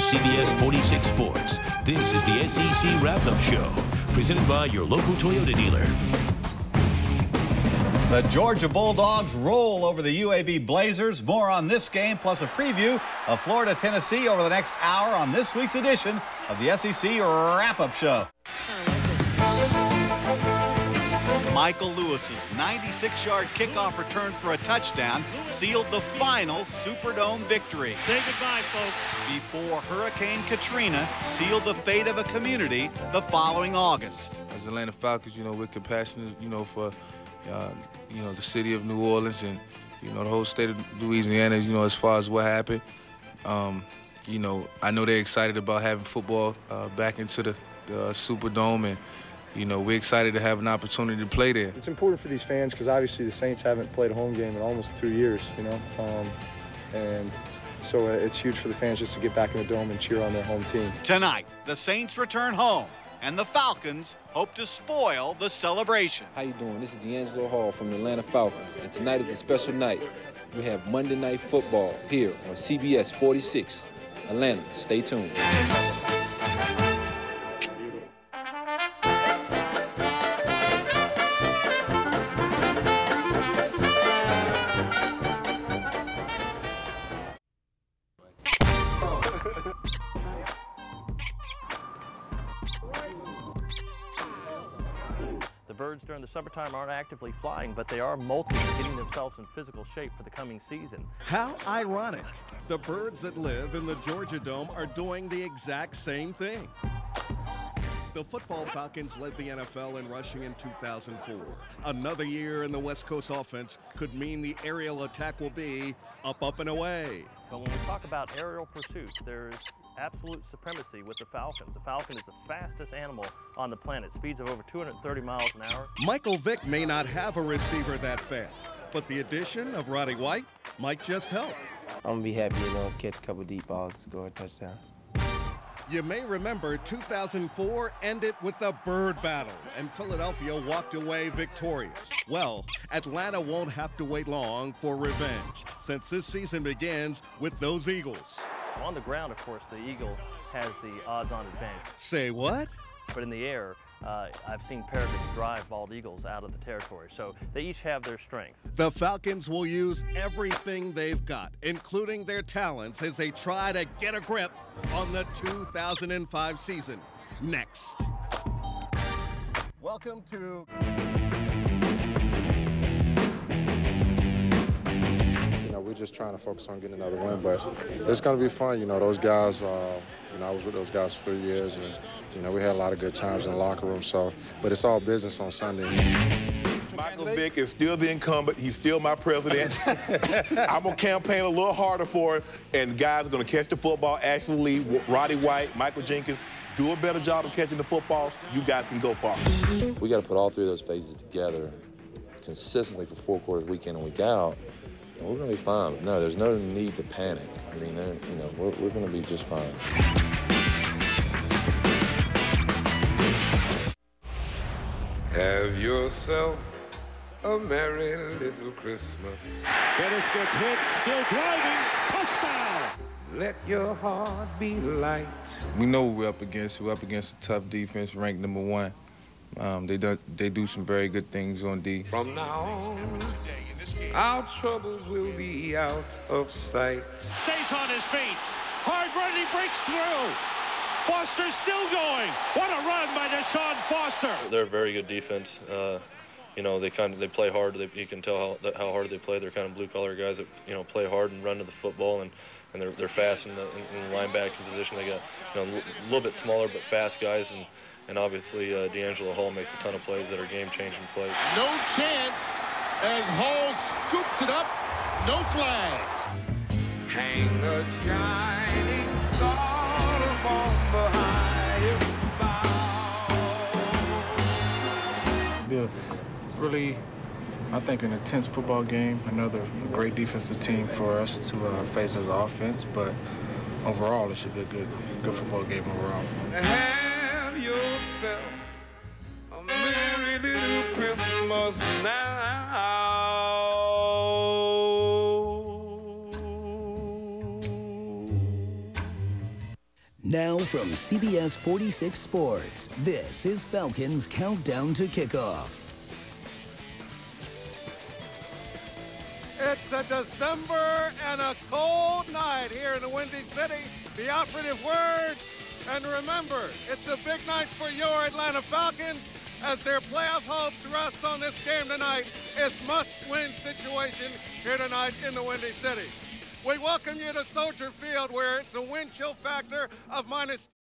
CBS 46 Sports, this is the SEC Wrap-Up Show, presented by your local Toyota dealer. The Georgia Bulldogs roll over the UAB Blazers. More on this game, plus a preview of Florida-Tennessee over the next hour on this week's edition of the SEC Wrap-Up Show. Michael Lewis's 96-yard kickoff return for a touchdown sealed the final Superdome victory. Say goodbye, folks. Before Hurricane Katrina sealed the fate of a community the following August. As Atlanta Falcons, we're compassionate, for the city of New Orleans and, the whole state of Louisiana, as far as what happened. I know they're excited about having football back into the Superdome, and, we're excited to have an opportunity to play there. It's important for these fans because obviously the Saints haven't played a home game in almost 2 years, and so it's huge for the fans just to get back in the Dome and cheer on their home team. Tonight, the Saints return home, and the Falcons hope to spoil the celebration. How you doing? This is D'Angelo Hall from the Atlanta Falcons, and tonight is a special night. We have Monday Night Football here on CBS 46. Atlanta, stay tuned. The birds during the summertime aren't actively flying, but they are molting and getting themselves in physical shape for the coming season. How ironic. The birds that live in the Georgia Dome are doing the exact same thing. The football Falcons led the NFL in rushing in 2004. Another year in the West Coast offense could mean the aerial attack will be up, and away. But when we talk about aerial pursuit, there's absolute supremacy with the Falcons. The Falcon is the fastest animal on the planet, speeds of over 230 miles an hour. Michael Vick may not have a receiver that fast, but the addition of Roddy White might just help. I'm gonna be happy to catch a couple deep balls to score touchdowns. You may remember 2004 ended with a bird battle, and Philadelphia walked away victorious. Well, Atlanta won't have to wait long for revenge, since this season begins with those Eagles. On the ground, of course, the Eagle has the odds-on advantage. Say what? But in the air, I've seen Peregrine drive bald eagles out of the territory, so they each have their strength. The Falcons will use everything they've got, including their talents, as they try to get a grip on the 2005 season. Next. Welcome to... We're just trying to focus on getting another win, but it's going to be fun. Those guys, I was with those guys for 3 years, and we had a lot of good times in the locker room. But it's all business on Sunday. Michael Vick is still the incumbent. He's still my president. I'm going to campaign a little harder for it, and guys are going to catch the football. Ashley Lee, Roddy White, Michael Jenkins, do a better job of catching the footballs. You guys can go far. We got to put all three of those phases together consistently for 4 quarters, week in and week out. And we're going to be fine. No, there's no need to panic. I mean, we're going to be just fine. Have yourself a merry little Christmas. Dennis gets hit, still driving, touchdown! Let your heart be light. We know what we're up against. We're up against a tough defense, ranked #1. They do some very good things on D. From now on, our troubles will be out of sight. Stays on his feet. Hard running, breaks through. Foster's still going. What a run by Deshaun Foster. They're a very good defense. They play hard. You can tell how hard they play. They're kind of blue-collar guys that play hard and run to the football, and they're fast in the linebacking position. They got a little bit smaller but fast guys, and obviously D'Angelo Hall makes a ton of plays that are game-changing plays. No chance as Hall scoops it up. No flags. Hang a shining star upon the highest bough. Be a really, I think, an intense football game. Another great defensive team for us to face as an offense, but overall it should be a good football game overall. Have yourself a merry little Christmas now. Now from CBS 46 Sports, this is Falcons Countdown to Kickoff. It's a December and a cold night here in the Windy City. The operative words, and remember, it's a big night for your Atlanta Falcons as their playoff hopes rest on this game tonight. It's must-win situation here tonight in the Windy City. We welcome you to Soldier Field, where it's the wind chill factor of -.